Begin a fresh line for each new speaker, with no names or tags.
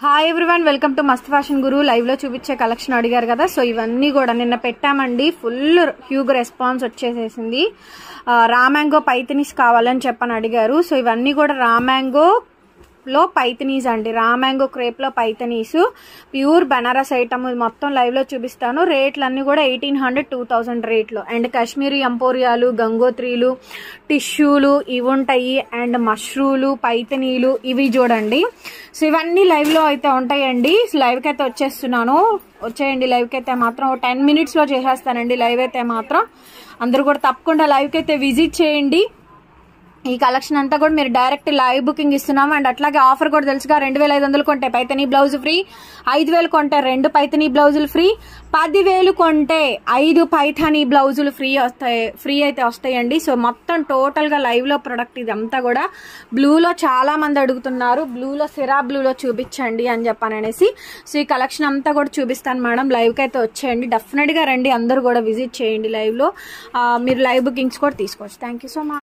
Hi everyone, welcome to మస్త్ fashion గురు. Live లో చూపించే కలెక్షన్ అడిగారు కదా, సో ఇవన్నీ కూడా నిన్న పెట్టామండి. ఫుల్ హ్యూగ్ రెస్పాన్స్ వచ్చేసేసింది. రామ్యాంగో పైతనీస్ కావాలని చెప్పని అడిగారు. సో ఇవన్నీ కూడా రామ్యాంగో లో పైతనీస్ అండి, రామ్యాంగో క్రేప్ లో పైతనీస్, ప్యూర్ బనారస్ ఐటమ్. మొత్తం లైవ్ లో చూపిస్తాను. రేట్లన్నీ కూడా 1800 2000 రేట్లో. అండ్ కాశ్మీరీ ఎంపోరియాలు, గంగోత్రీలు, టిష్యూలు ఇవి ఉంటాయి. అండ్ మష్రూలు, పైతనీలు ఇవి చూడండి. సో ఇవన్నీ లైవ్ లో అయితే ఉంటాయండి. లైవ్ కి అయితే వచ్చేస్తున్నాను, వచ్చేయండి. లైవ్ కి అయితే మాత్రం 10 minutes లో చేసేస్తానండి. లైవ్ అయితే మాత్రం అందరూ కూడా తప్పకుండా లైవ్ కి అయితే విజిట్ చేయండి. ఈ కలెక్షన్ అంతా కూడా మీరు డైరెక్ట్ లైవ్ బుకింగ్ ఇస్తున్నాము. అండ్ అట్లాగే ఆఫర్ కూడా తెలుసుగా, 2500 కొంటే పైతనీ బ్లౌజ్ ఫ్రీ, 5000 కొంటే 2 పైతనీ బ్లౌజులు ఫ్రీ, 10,000 కొంటే 5 పైథానీ బ్లౌజులు ఫ్రీ అయితే వస్తాయండి. సో మొత్తం టోటల్ గా లైవ్ లో ప్రొడక్ట్ ఇదంతా కూడా బ్లూలో చాలా మంది అడుగుతున్నారు. బ్లూలో సిరా బ్లూలో చూపించండి అని చెప్పాననేసి. సో ఈ కలెక్షన్ అంతా కూడా చూపిస్తాను మేడం. లైవ్ కి అయితే వచ్చేయండి, డెఫినెట్ గా రండి. అందరూ కూడా విజిట్ చేయండి. లైవ్ లో మీరు లైవ్ బుకింగ్స్ కూడా తీసుకోవచ్చు. Thank you so much.